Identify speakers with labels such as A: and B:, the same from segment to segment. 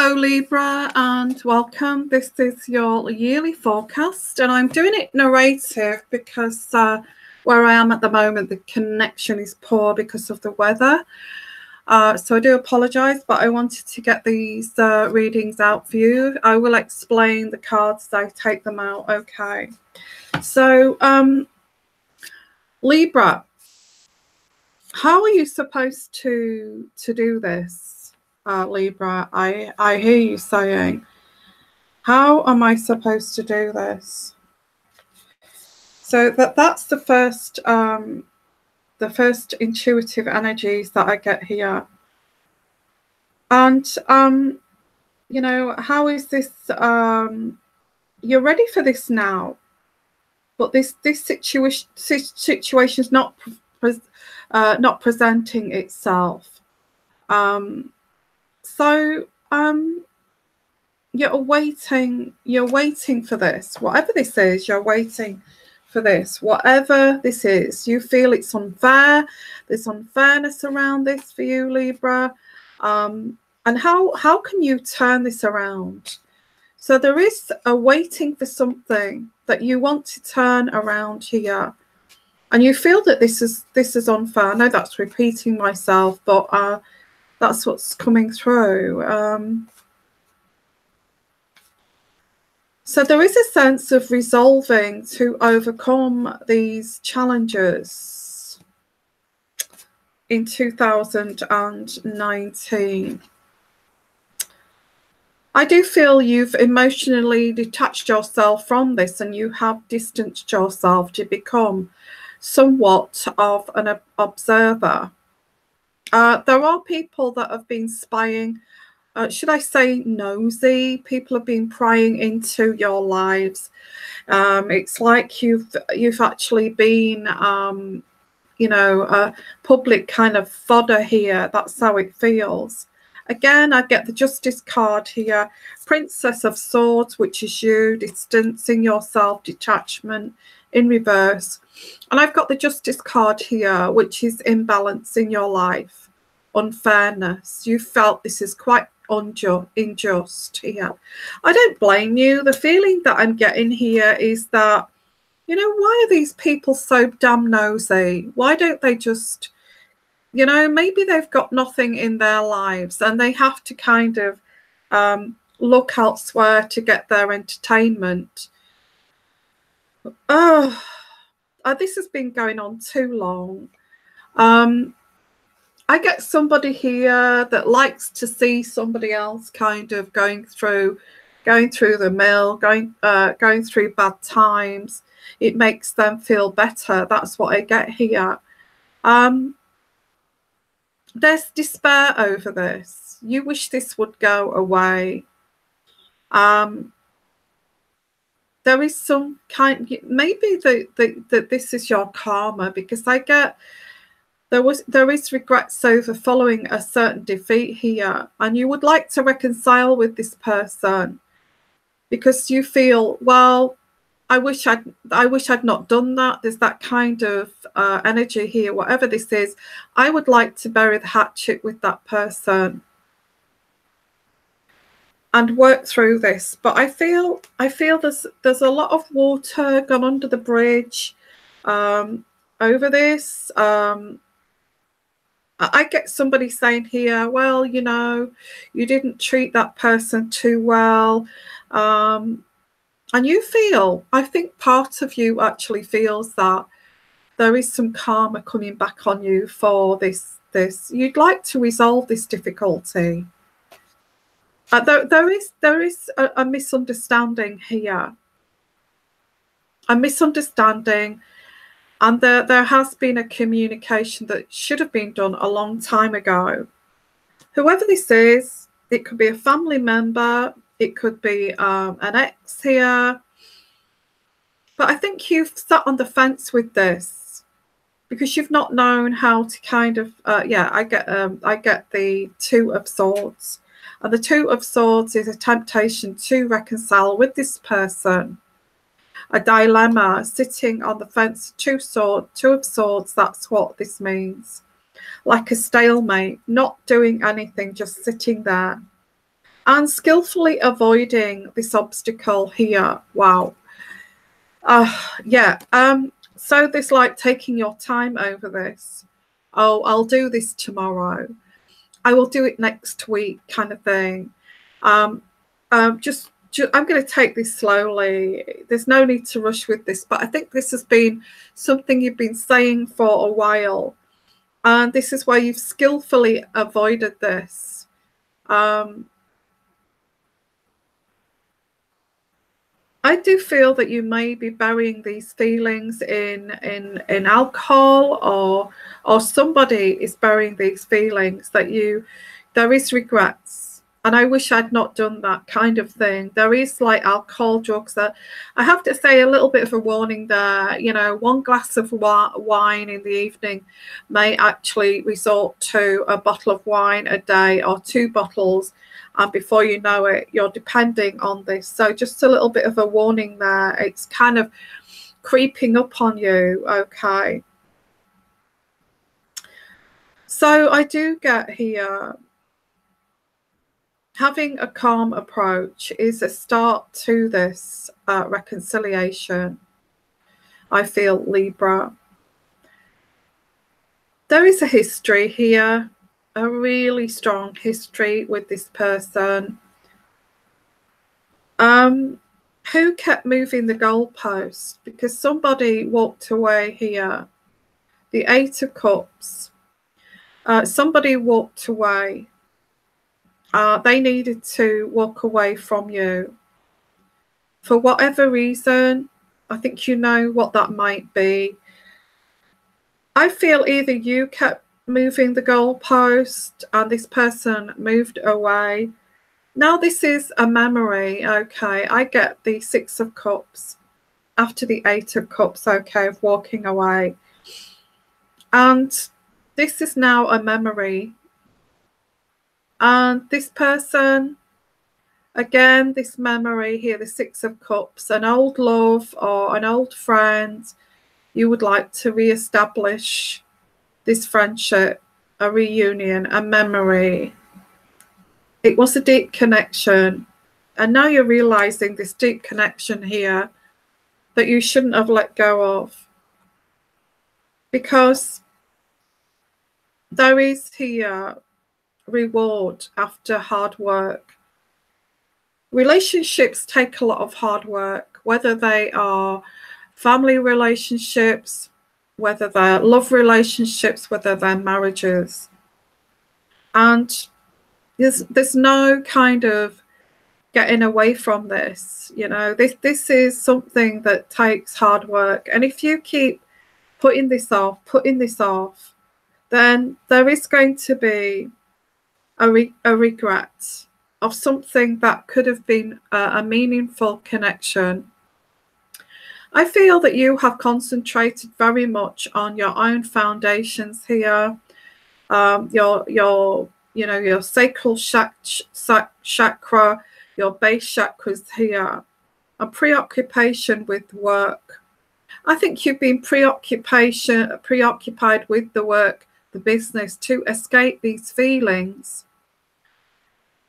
A: Hello Libra and welcome. This is your yearly forecast and I'm doing it narrative because where I am at the moment the connection is poor because of the weather. So I do apologise, but I wanted to get these readings out for you. I will explain the cards as I take them out. Okay. So Libra, how are you supposed to do this? Libra, I hear you saying, how am I supposed to do this? So that's the first intuitive energies that I get here. And you know, how is this? You're ready for this now, but this situation is not presenting itself. So you're waiting for this. Whatever this is, you're waiting for this. Whatever this is, you feel it's unfair. There's unfairness around this for you, Libra. And how can you turn this around? So there is a waiting for something that you want to turn around here. And you feel that this is unfair. I know that's repeating myself, but that's what's coming through. So there is a sense of resolving to overcome these challenges in 2019. I do feel you've emotionally detached yourself from this and you have distanced yourself to become somewhat of an observer. There are people that have been spying, should I say nosy? People have been prying into your lives. It's like you've actually been, you know, a public kind of fodder here. That's how it feels. Again, I get the Justice card here. Princess of Swords, which is you, distancing yourself, detachment in reverse. And I've got the Justice card here, which is imbalance in your life, unfairness. You felt this is quite unjust here. I don't blame you. The feeling that I'm getting here is that, you know, why are these people so damn nosy? Why don't they just, you know, maybe they've got nothing in their lives and they have to kind of look elsewhere to get their entertainment. Oh, this has been going on too long. I get somebody here that likes to see somebody else kind of going through the mill, going through bad times. It makes them feel better. That's what I get here. There's despair over this. You wish this would go away. There is some kind, maybe that this is your karma, because I get there is regrets over following a certain defeat here, and you would like to reconcile with this person because you feel, well, I wish I'd not done that. There's that kind of energy here. Whatever this is, I would like to bury the hatchet with that person and work through this. But I feel there's a lot of water gone under the bridge over this. I get somebody saying here, well, you know, you didn't treat that person too well. And you feel, I think part of you actually feels that there is some karma coming back on you for this. You'd like to resolve this difficulty. There is a misunderstanding here. A misunderstanding. And there has been a communication that should have been done a long time ago. Whoever this is, it could be a family member, it could be an ex here. But I think you've sat on the fence with this because you've not known how to kind of, yeah, I get the Two of Swords. And the Two of Swords is a temptation to reconcile with this person. A dilemma, sitting on the fence. Two of Swords, that's what this means. Like a stalemate, not doing anything, just sitting there. and skillfully avoiding this obstacle here. Wow. Yeah. So this, like, taking your time over this. Oh, I'll do this tomorrow. I will do it next week, kind of thing. Just I'm going to take this slowly. There's no need to rush with this, but I think this has been something you've been saying for a while, and this is where you've skillfully avoided this. I do feel that you may be burying these feelings in alcohol, or somebody is burying these feelings, that there is regrets, and I wish I'd not done that, kind of thing. There is, like, alcohol, drugs. That I have to say, a little bit of a warning there. You know, one glass of wine in the evening may actually resort to a bottle of wine a day, or 2 bottles. And before you know it, you're depending on this. So just a little bit of a warning there. It's kind of creeping up on you, okay? So I do get here, having a calm approach is a start to this reconciliation. I feel, Libra. There is a history here, a really strong history with this person, who kept moving the goalpost, because somebody walked away here. The 8 of Cups. Somebody walked away. They needed to walk away from you for whatever reason. I think you know what that might be. I feel either you kept moving the goalpost and this person moved away. Now this is a memory, okay? I get the 6 of Cups after the 8 of Cups, okay, of walking away. And this is now a memory. And this person, again, this memory here, the 6 of Cups, an old love or an old friend, you would like to re-establish this friendship, a reunion, a memory. It was a deep connection. And now you're realizing this deep connection here that you shouldn't have let go of. Because there is here reward after hard work. Relationships take a lot of hard work, whether they are family relationships, whether they're love relationships, whether they're marriages. And there's no kind of getting away from this. You know, this is something that takes hard work. And if you keep putting this off, then there is going to be a regret of something that could have been a meaningful connection. I feel that you have concentrated very much on your own foundations here, your sacral chakra, your base chakras here, a preoccupation with work. I think you've been preoccupied with the work, the business, to escape these feelings.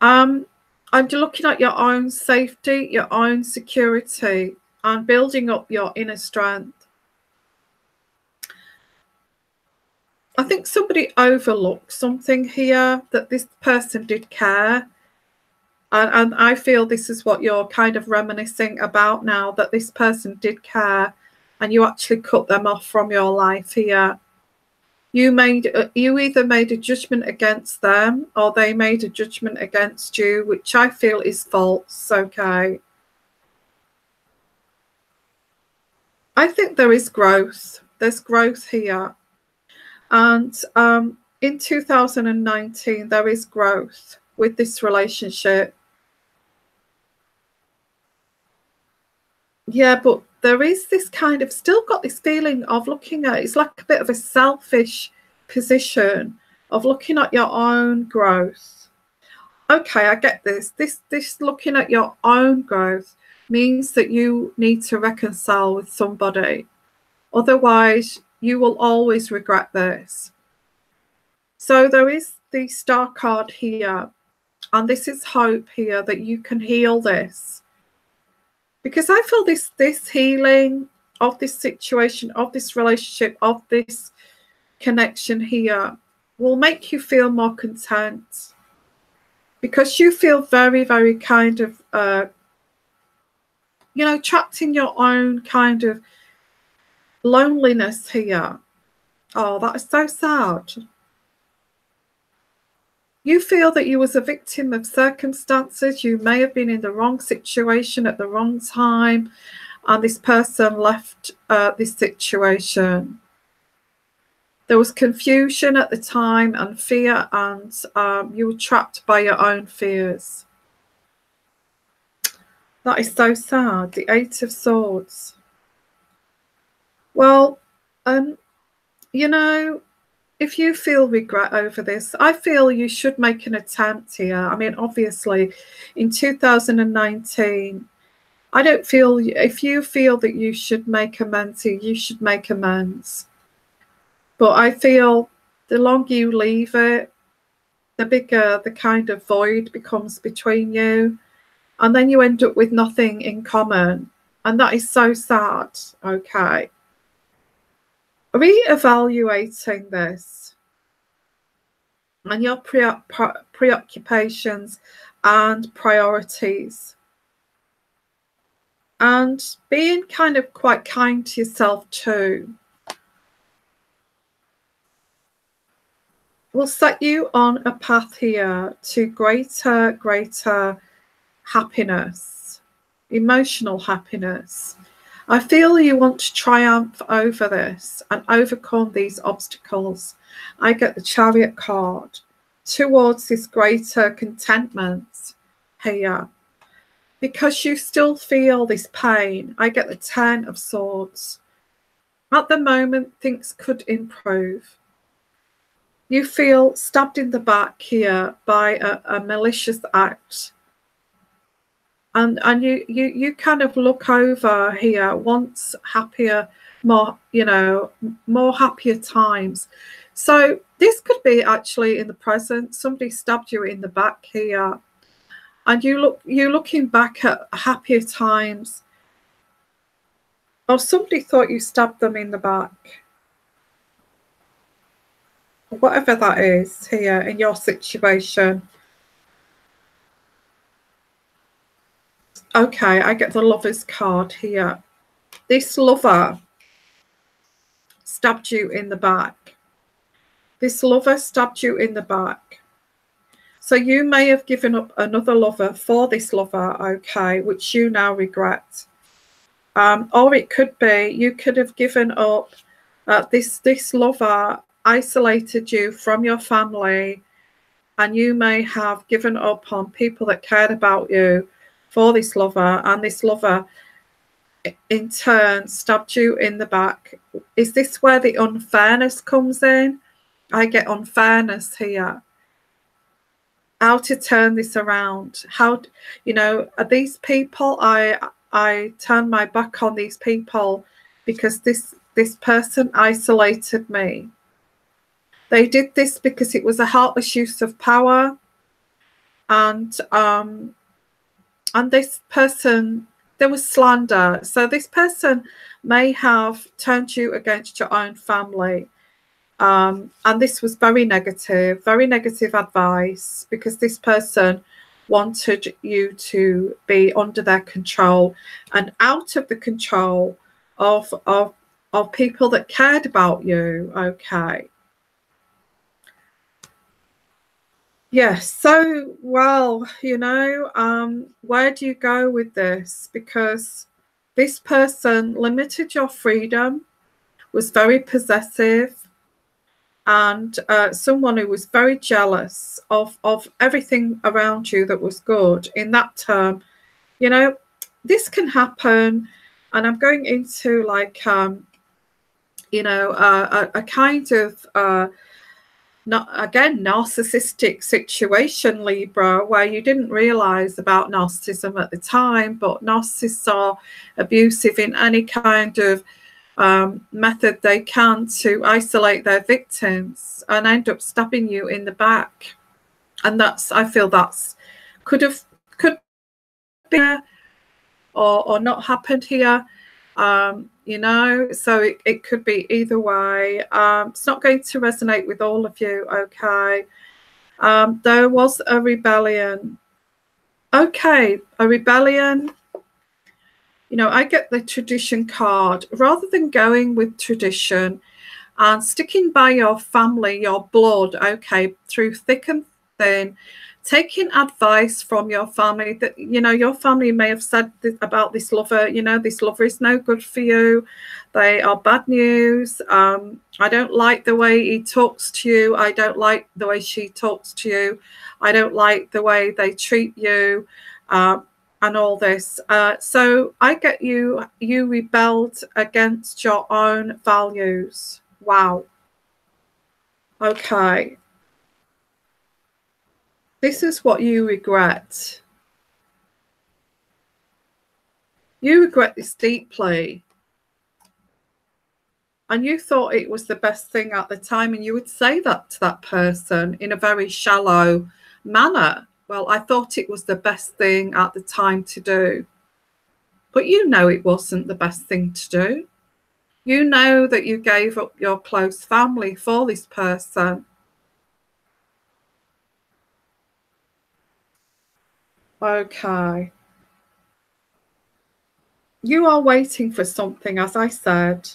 A: I'm looking at your own safety, your own security, and building up your inner strength. I think somebody overlooked something here, that this person did care. And I feel this is what you're kind of reminiscing about now, that this person did care and you actually cut them off from your life here. You either made a judgment against them or they made a judgment against you, which I feel is false, okay? I think there is growth. There's growth here. And in 2019, there is growth with this relationship. Yeah, but there is this kind of, still got this feeling of looking at, it's like a bit of a selfish position of looking at your own growth. Okay, I get this. This looking at your own growth means that you need to reconcile with somebody. Otherwise, you will always regret this. So there is the Star card here. And this is hope here that you can heal this. Because I feel this healing of this situation, of this relationship, of this connection here will make you feel more content. Because you feel very, very kind of, you know, trapped in your own kind of loneliness here. Oh, that is so sad. You feel that you was a victim of circumstances. You may have been in the wrong situation at the wrong time, and this person left this situation. There was confusion at the time and fear, and you were trapped by your own fears. That is so sad. The Eight of Swords. Well, you know, if you feel regret over this, I feel you should make an attempt here. I mean, obviously, in 2019, I don't feel, if you feel that you should make amends here, you should make amends. But I feel the longer you leave it, the bigger the kind of void becomes between you. And then you end up with nothing in common. And that is so sad. Okay. Reevaluating this and your preoccupations and priorities, and being kind of quite kind to yourself too, will set you on a path here to greater happiness, emotional happiness. I feel you want to triumph over this and overcome these obstacles. I get the Chariot card towards this greater contentment here. Because you still feel this pain, I get the Ten of Swords. At the moment, things could improve. You feel stabbed in the back here by a malicious act. And you kind of look over here, once happier, more, you know, more happier times. So this could be actually in the present. Somebody stabbed you in the back here, and you're looking back at happier times, or somebody thought you stabbed them in the back. Whatever that is here in your situation. Okay, I get the Lover's card here. This lover stabbed you in the back. This lover stabbed you in the back. So you may have given up another lover for this lover, okay, which you now regret. Or it could be you could have given up this lover isolated you from your family, and you may have given up on people that cared about you for this lover, and this lover in turn stabbed you in the back. Is this where the unfairness comes in? I get unfairness here. How to turn this around? How, you know, are these people, I turn my back on these people because this person isolated me. They did this because it was a heartless use of power, and this person, there was slander. So this person may have turned you against your own family. And this was very negative advice, because this person wanted you to be under their control and out of the control of people that cared about you. Okay. Yes, so, well, you know, where do you go with this? Because this person limited your freedom, was very possessive, and someone who was very jealous of everything around you that was good in that term. You know, this can happen, and I'm going into like, you know, a kind of... again, narcissistic situation, Libra, where you didn't realize about narcissism at the time, but narcissists are abusive in any kind of method they can to isolate their victims and end up stabbing you in the back. And that's, I feel that's could be or not happened here. You know, so it could be either way. It's not going to resonate with all of you, okay? There was a rebellion. Okay, a rebellion. You know, I get the tradition card. Rather than going with tradition and sticking by your family, your blood, okay, through thick and thin, taking advice from your family that, you know, your family may have said about this lover, you know, this lover is no good for you. They are bad news. I don't like the way he talks to you. I don't like the way she talks to you. I don't like the way they treat you. And all this. So I get you rebelled against your own values. Wow. Okay. This is what you regret. You regret this deeply. And you thought it was the best thing at the time, and you would say that to that person in a very shallow manner. Well, I thought it was the best thing at the time to do. But you know it wasn't the best thing to do. You know that you gave up your close family for this person. Okay. You are waiting for something, as I said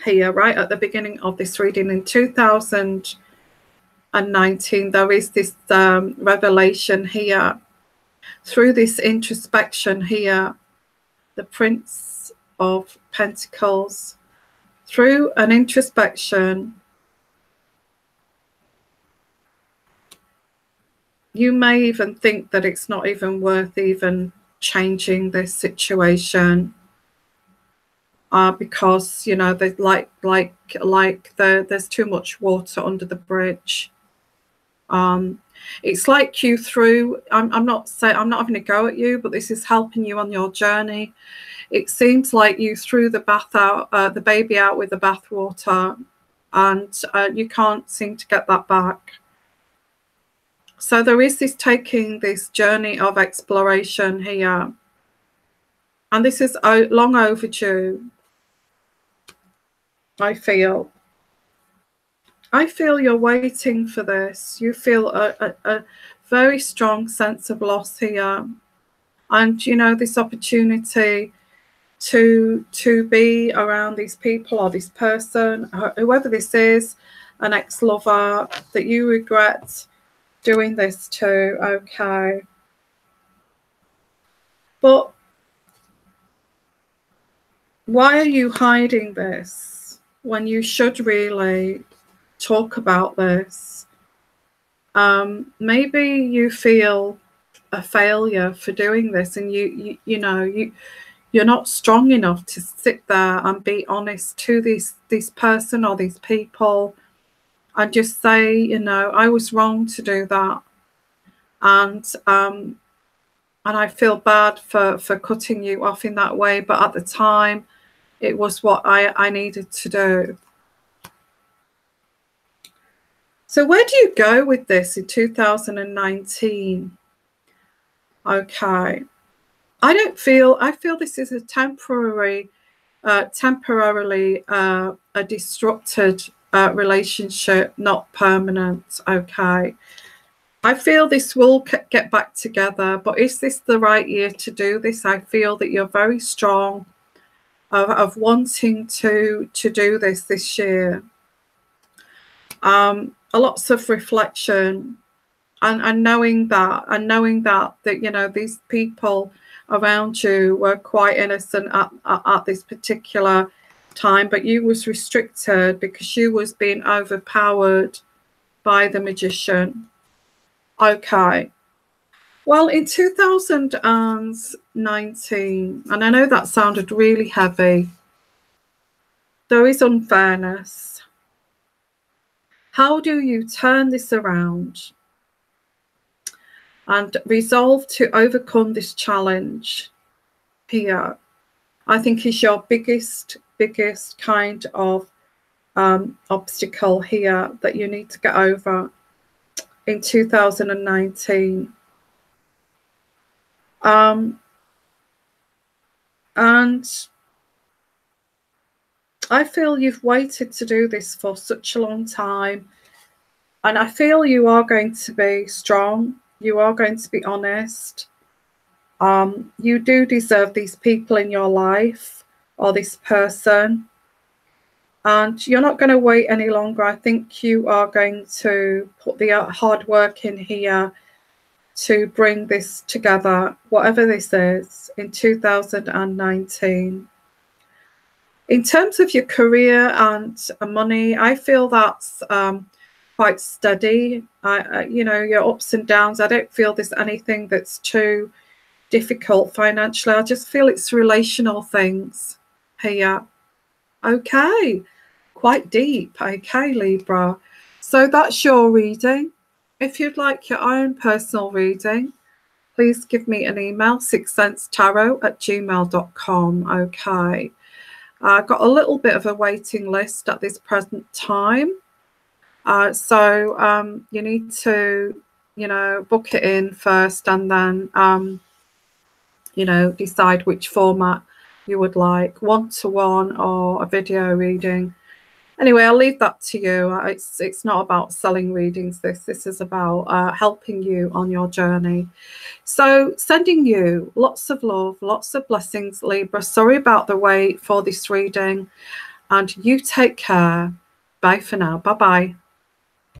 A: here, right at the beginning of this reading in 2019, there is this revelation here. Through this introspection here, the Prince of Pentacles, through an introspection, you may even think that it's not even worth even changing this situation. Because, you know, there's there's too much water under the bridge. It's like you threw, I'm not having a go at you, but this is helping you on your journey. It seems like you threw the baby out with the bathwater, and you can't seem to get that back. So there is this taking this journey of exploration here, and this is long overdue. I feel you're waiting for this. You feel a very strong sense of loss here, and you know, this opportunity to be around these people or this person, whoever this is, an ex-lover that you regret doing this to. Okay, but why are you hiding this when you should really talk about this? Maybe you feel a failure for doing this, and you're not strong enough to sit there and be honest to this person or these people and just say, you know, I was wrong to do that, and I feel bad for cutting you off in that way, but at the time it was what I needed to do. So where do you go with this in 2019? Okay. I feel this is a temporarily a disrupted relationship, not permanent. Okay. I feel this will get back together, but is this the right year to do this? I feel that you're very strong of wanting to do this year. Lots of reflection and knowing that you know, these people around you were quite innocent at this particular time, but you was restricted because you was being overpowered by the magician. Okay. Well, in 2019, and I know that sounded really heavy, there is unfairness. How do you turn this around and resolve to overcome this challenge here? I think is your biggest kind of obstacle here that you need to get over. in 2019. And I feel you've waited to do this for such a long time. And I feel you are going to be strong. You are going to be honest. You do deserve these people in your life, or this person. And you're not going to wait any longer. I think you are going to put the hard work in here to bring this together, whatever this is, in 2019. In terms of your career and money, I feel that's quite steady. You know, your ups and downs, I don't feel there's anything that's too difficult financially. I just feel it's relational things here. Okay, quite deep. Okay, Libra. So that's your reading. If you'd like your own personal reading, please give me an email, sixsensetarot@gmail.com. Okay. I've got a little bit of a waiting list at this present time. So you need to, you know, book it in first, and then, you know, decide which format you would like, one-to-one or a video reading. Anyway, I'll leave that to you. It's not about selling readings. This is about helping you on your journey. So sending you lots of love, lots of blessings, Libra. Sorry about the wait for this reading, and you take care. Bye for now. Bye-bye.